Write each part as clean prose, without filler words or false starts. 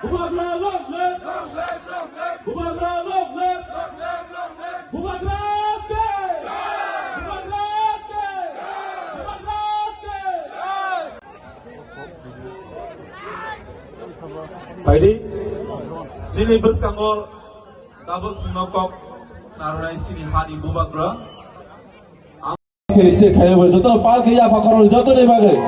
Bubagra long live! Long live! Long live! Bubagra long live! Long live! Long live! Bubagra Day! Bubagra Day! Bubagra Day! Padi, sini bus kangol, tabuk sinokok, narai sini hani Bubagra. Kristi kaya berjata, pal kaya apa korol jatuh ni bagai.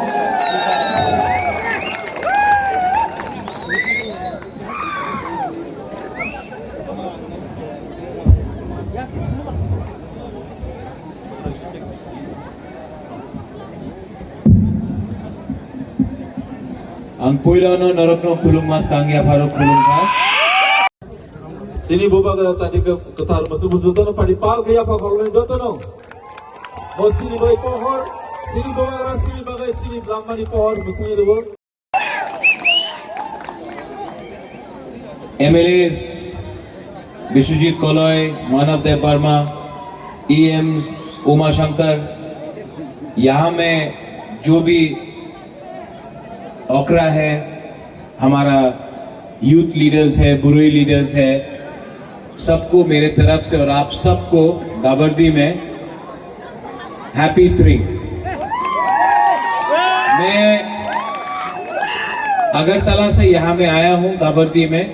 Ang puilano narapno kulung mas tangya Faruk kulung ka. Sini Bubagra tadi ke ketar musuh-musuh tu padi pal kaya apa korol jatuh no. Mau sini bagai pohon, sini Bubagra sini bagai sini Brahmani pohon musini dulu. MLAs Vishwajeet कोलॉय, मानव देव Verma, EM Uma Shankar, यहाँ में जो भी ओकरा है, हमारा youth leaders है, बुरुई leaders है, सबको मेरे तरफ से और आप सबको दाबर्दी में हैप्पी 3। मैं अगरतला से यहाँ में आया हूँ दाबर्दी में।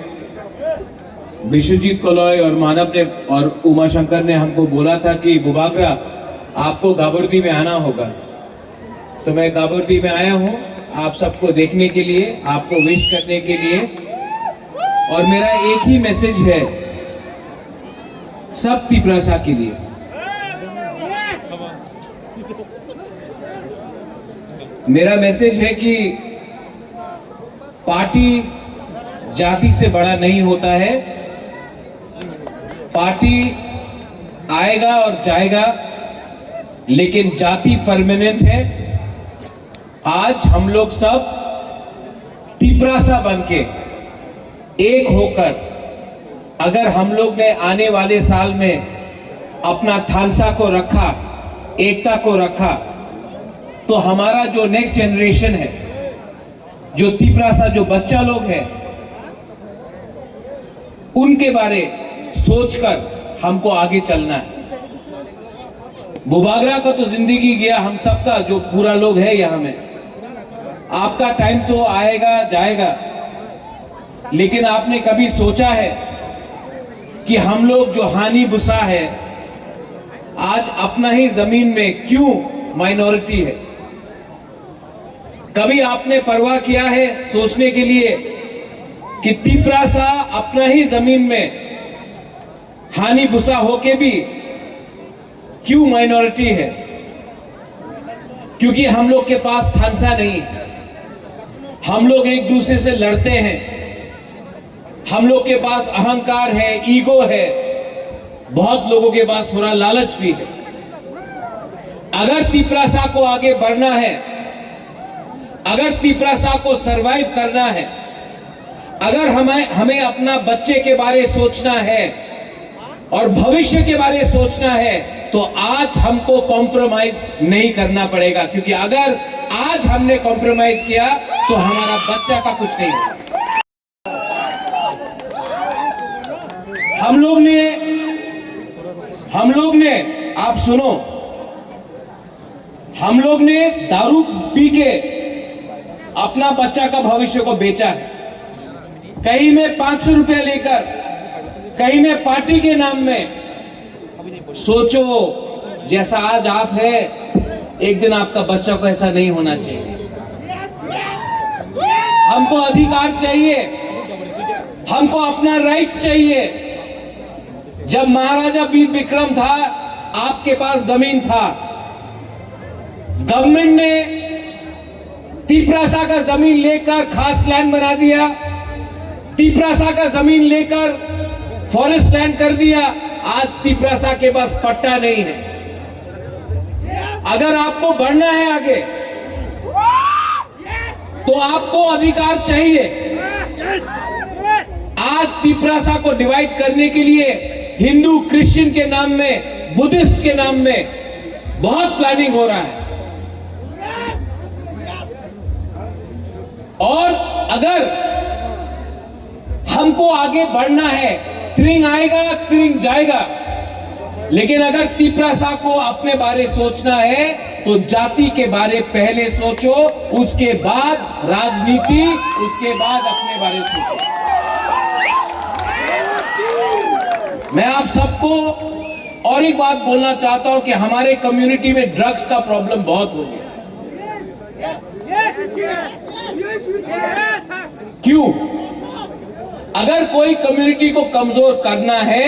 विश्वजीत कोलॉय और मानव ने और उमा शंकर ने हमको बोला था कि बुबागरा आपको गाबर्दी में आना होगा, तो मैं गाबर्दी में आया हूँ आप सबको देखने के लिए, आपको विश करने के लिए। और मेरा एक ही मैसेज है सब तिपरासा के लिए। मेरा मैसेज है कि पार्टी जाति से बड़ा नहीं होता है, पार्टी आएगा और जाएगा लेकिन जाति परमानेंट है। आज हम लोग सब तिपरासा बनके एक होकर अगर हम लोग ने आने वाले साल में अपना थालसा को रखा, एकता को रखा, तो हमारा जो नेक्स्ट जनरेशन है, जो तिपरासा जो बच्चा लोग है, उनके बारे सोचकर हमको आगे चलना है। बुबागरा का तो जिंदगी गया, हम सबका जो पूरा लोग है यहाँ में, आपका टाइम तो आएगा जाएगा, लेकिन आपने कभी सोचा है कि हम लोग जो हानि बुसा है आज अपना ही जमीन में क्यों माइनॉरिटी है? कभी आपने परवाह किया है सोचने के लिए कि तिपरासा अपना ही जमीन में हानि बुसा होके भी क्यों माइनॉरिटी है? क्योंकि हम लोग के पास थानसा नहीं है, हम लोग एक दूसरे से लड़ते हैं, हम लोग के पास अहंकार है, ईगो है, बहुत लोगों के पास थोड़ा लालच भी है। अगर तिपरासा को आगे बढ़ना है, अगर तिपरासा को सरवाइव करना है, अगर हमें अपना बच्चे के बारे सोचना है और भविष्य के बारे सोचना है, तो आज हमको कॉम्प्रोमाइज नहीं करना पड़ेगा। क्योंकि अगर आज हमने कॉम्प्रोमाइज किया तो हमारा बच्चा का कुछ नहीं होगा। हम लोग ने आप सुनो, हम लोग ने दारू पी के अपना बच्चा का भविष्य को बेचा है। कहीं में 500 रुपया लेकर, कहीं में पार्टी के नाम में। सोचो जैसा आज आप है, एक दिन आपका बच्चा को ऐसा नहीं होना चाहिए। हमको अधिकार चाहिए, हमको अपना राइट्स चाहिए। जब महाराजा वीर विक्रम था, आपके पास जमीन था, गवर्नमेंट ने तिपरासा का जमीन लेकर खास लैंड बना दिया, तिपरासा का जमीन लेकर फॉरेस्ट लैंड कर दिया। आज तिपरासा के पास पट्टा नहीं है। अगर आपको बढ़ना है आगे, तो आपको अधिकार चाहिए। आज तिपरासा को डिवाइड करने के लिए हिंदू क्रिश्चियन के नाम में, बुद्धिस्ट के नाम में बहुत प्लानिंग हो रहा है। और अगर हमको आगे बढ़ना है। त्रिंग आएगा, त्रिंग जाएगा, लेकिन अगर तिप्रासा को अपने बारे सोचना है तो जाति के बारे पहले सोचो, उसके बाद राजनीति, उसके बाद अपने बारे सोचो। मैं आप सबको और एक बात बोलना चाहता हूं कि हमारे कम्युनिटी में ड्रग्स का प्रॉब्लम बहुत हो गया। क्यों? अगर कोई कम्युनिटी को कमजोर करना है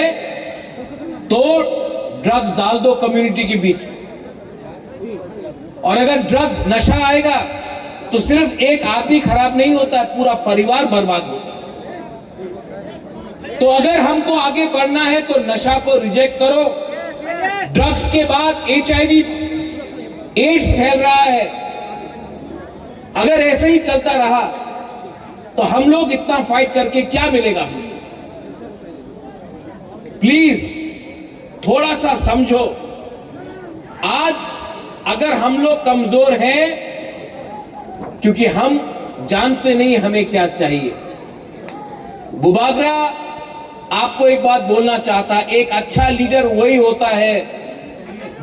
तो ड्रग्स डाल दो कम्युनिटी के बीच में, और अगर ड्रग्स नशा आएगा तो सिर्फ एक आदमी खराब नहीं होता है, पूरा परिवार बर्बाद होता है। तो अगर हमको आगे बढ़ना है तो नशा को रिजेक्ट करो। ड्रग्स के बाद HIV एड्स फैल रहा है। अगर ऐसे ही चलता रहा तो हम लोग इतना फाइट करके क्या मिलेगा? प्लीज थोड़ा सा समझो। आज अगर हम लोग कमजोर हैं क्योंकि हम जानते नहीं हमें क्या चाहिए। बुबागरा आपको एक बात बोलना चाहता, एक अच्छा लीडर वही होता है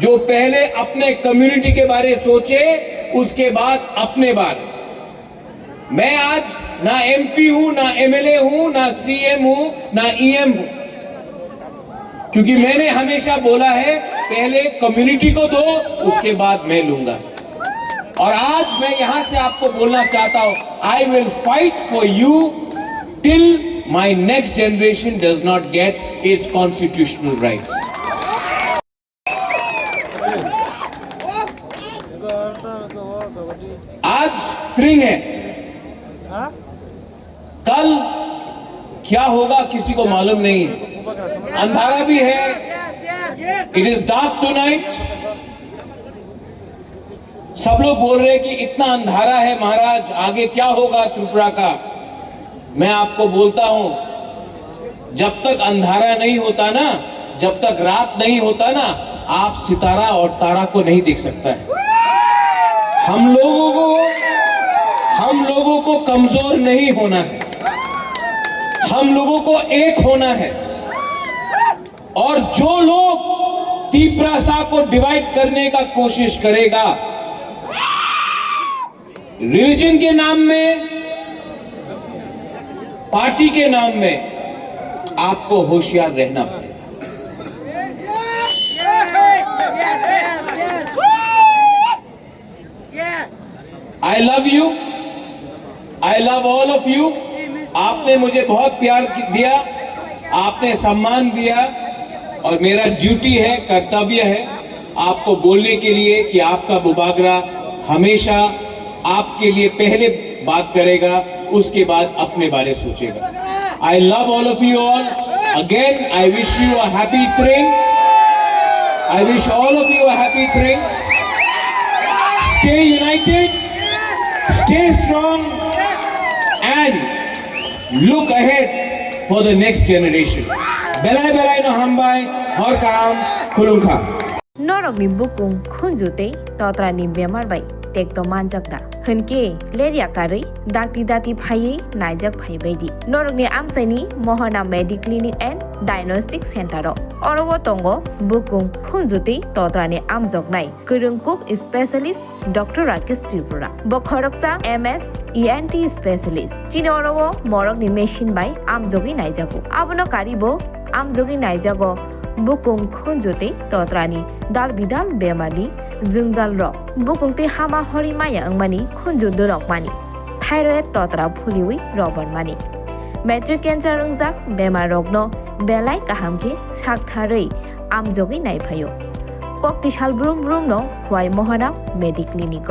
जो पहले अपने कम्युनिटी के बारे सोचे, उसके बाद अपने बारे। मैं आज ना MP हूं, ना MLA हूं, ना CM हूं, ना EM हूं, क्योंकि मैंने हमेशा बोला है पहले कम्युनिटी को दो, उसके बाद मैं लूंगा। और आज मैं यहां से आपको बोलना चाहता हूं, I will fight for you till my next generation does not get its constitutional rights. आज त्रिंग है, कल क्या होगा किसी को मालूम नहीं है। अंधारा भी है, इट इज डार्क टुनाइट। सब लोग बोल रहे हैं कि इतना अंधारा है महाराज, आगे क्या होगा त्रिपुरा का। मैं आपको बोलता हूं, जब तक अंधारा नहीं होता ना, जब तक रात नहीं होता ना, आप सितारा और तारा को नहीं देख सकता है। हम लोगों को कमजोर नहीं होना है, हम लोगों को एक होना है। और जो लोग तिप्रासा को डिवाइड करने का कोशिश करेगा, रिलीजन के नाम में, पार्टी के नाम में, आपको होशियार रहना पड़ेगा। I love you, I love all of you. आपने मुझे बहुत प्यार दिया, आपने सम्मान दिया, और मेरा ड्यूटी है, कर्तव्य है आपको बोलने के लिए कि आपका बुबागरा हमेशा आपके लिए पहले बात करेगा, उसके बाद अपने बारे सोचेगा। I love all of you all. Again, I wish you a happy Tring. I wish all of you a happy Tring. Stay united, stay strong, and look ahead for the next generation. Belai belai no hambai, hor karam khulungkha. Norok ni bukung khunjute totra ni bemar bai tek to manjakta. Hönke leria kari dati dati phaye naijak phai baidi. Norok ni amsaini Mohana Medic Clinic and Diagnostic Center ro. Orowo tongo bukung khunjute totra ni amjok nai. Kurungkuk specialist Dr. Rakesh Tripura. Bokhoroksa MS ENT specialist. Chini orowo morok ni machine bai amjogi naijaku. Abono karibo amjogi naijago bukung khunjute totrani dal bidal bemani jungjal ro. Bukung te hama hori maya angmani khunju dorok mani. Thyroid totra phuliwi roban mani. Matric cancer ungjak bemar rogno belai kahamke saktharei amjogi naiphayo. Kokti sal brum brum no khwai Mohana Medic Clinic.